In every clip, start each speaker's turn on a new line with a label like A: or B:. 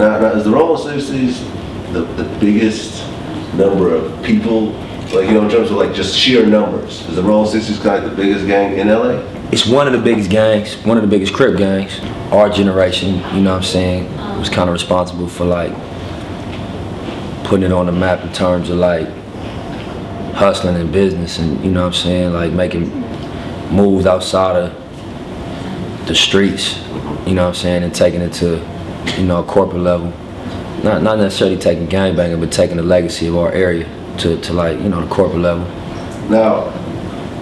A: Now is the Rollin 60s the biggest number of people, like, you know, in terms of like just sheer numbers? Is the Rollin 60s kind of the biggest gang in LA?
B: It's one of the biggest gangs, one of the biggest Crip gangs. Our generation, you know what I'm saying, was kind of responsible for like putting it on the map in terms of like hustling and business, and you know what I'm saying, like making moves outside of the streets, you know what I'm saying, and taking it to, you know, a corporate level. Not necessarily taking gangbanging, but taking the legacy of our area to like, you know, the corporate level.
A: Now,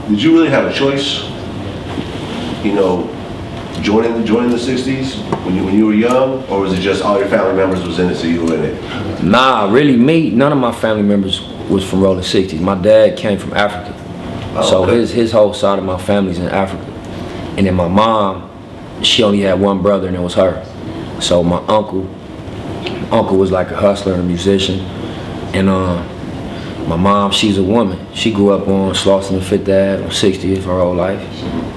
A: did you really have a choice, you know, joining the 60s when you were young, or was it just all your family members was in it, so you were in it?
B: Nah, really none of my family members was from Rollin 60s. My dad came from Africa. So
A: okay.
B: his whole side of my family's in Africa. And then my mom, she only had one brother, and it was her. So my uncle was like a hustler and a musician. And my mom, she's a woman. She grew up on Slauson and Fifth Ave on 60th her whole life,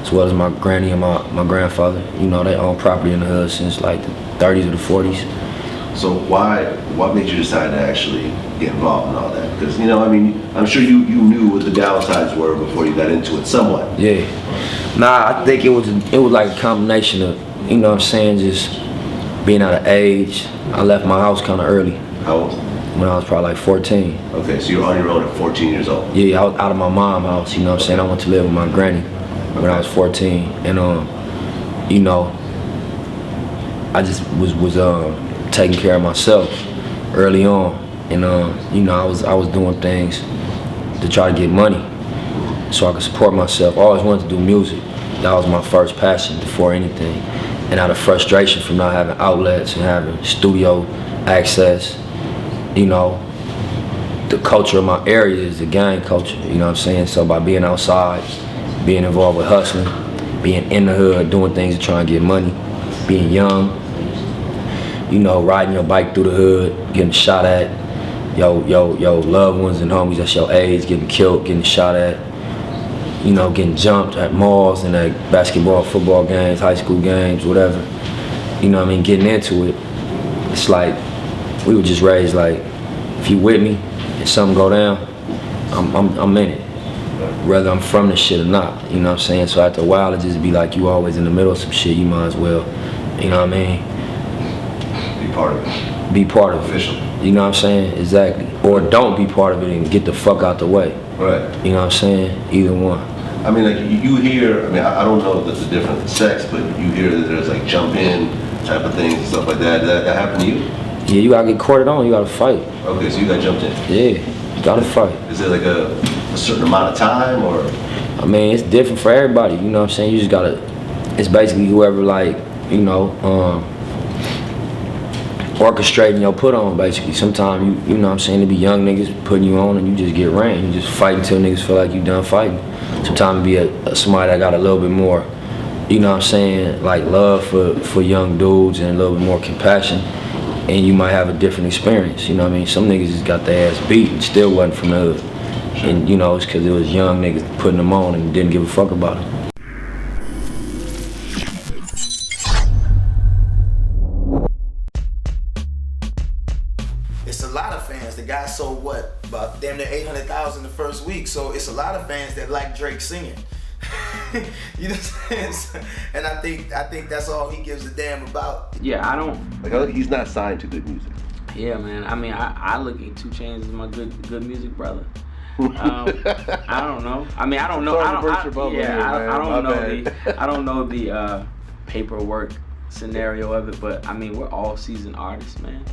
B: as well as my granny and my grandfather. You know, they own property in the hood since like the 30s or the 40s.
A: So what made you decide to actually get involved in all that? Because, you know, I mean, I'm sure you knew what the downsides were before you got into it somewhat.
B: Yeah. Nah, I think it was like a combination of, you know what I'm saying, just being out of age. I left my house kind of early.
A: How old?
B: When I was probably like 14.
A: Okay, so you're on your own at 14 years old.
B: Yeah, I was out of my mom's house, you know what I'm saying? I went to live with my granny when I was 14. And, you know, I just was taking care of myself early on. And, you know, I was doing things to try to get money so I could support myself. I always wanted to do music. That was my first passion before anything. And out of frustration from not having outlets and having studio access, you know, the culture of my area is the gang culture, you know what I'm saying? So by being outside, being involved with hustling, being in the hood, doing things to try and get money, being young, you know, riding your bike through the hood, getting shot at, yo loved ones and homies that's your age, getting killed, getting shot at, you know, getting jumped at malls and at basketball, football games, high school games, whatever. You know what I mean? Getting into it, it's like, we were just raised like, if you with me and something go down, I'm in it. Whether I'm from this shit or not, you know what I'm saying? So after a while, it just be like you always in the middle of some shit, you might as well, you know what I mean?
A: Be part of it.
B: Be part of it.
A: Officially.
B: You know what I'm saying? Exactly. Or don't be part of it and get the fuck out the way.
A: Right.
B: You know what I'm saying? Either one.
A: I mean, like, you hear, I mean, I don't know the difference in sex, but you hear that there's like jump in type of things and stuff like that. Did that happen to you?
B: Yeah, you gotta get courted on, you gotta fight.
A: Okay, so you got jumped in.
B: Yeah, you gotta fight.
A: Is it like a certain amount of time, or?
B: I mean, it's different for everybody, you know what I'm saying? You just gotta, it's basically whoever, like, you know, orchestrating your put on, basically. Sometimes, you know what I'm saying, there be young niggas putting you on and you just get ran. You just fight until niggas feel like you done fighting. Sometimes it be somebody that got a little bit more, you know what I'm saying, like love for young dudes and a little bit more compassion. And you might have a different experience, you know what I mean? Some niggas just got their ass beat and still wasn't from the hood. Sure. And you know, it's cause it was young niggas putting them on and didn't give a fuck about it.
C: It's a lot of fans. The guy sold what? About damn near 800,000 the first week. So it's a lot of fans that like Drake singing. You know what I'm saying? And I think that's all he gives a damn about.
D: Yeah, I don't.
A: Like, he's not signed to good music.
D: Yeah, man. I mean, I look at 2 Chainz as my good music brother. I don't know. I mean, I don't know. I don't know the paperwork scenario of it, but I mean, we're all seasoned artists, man.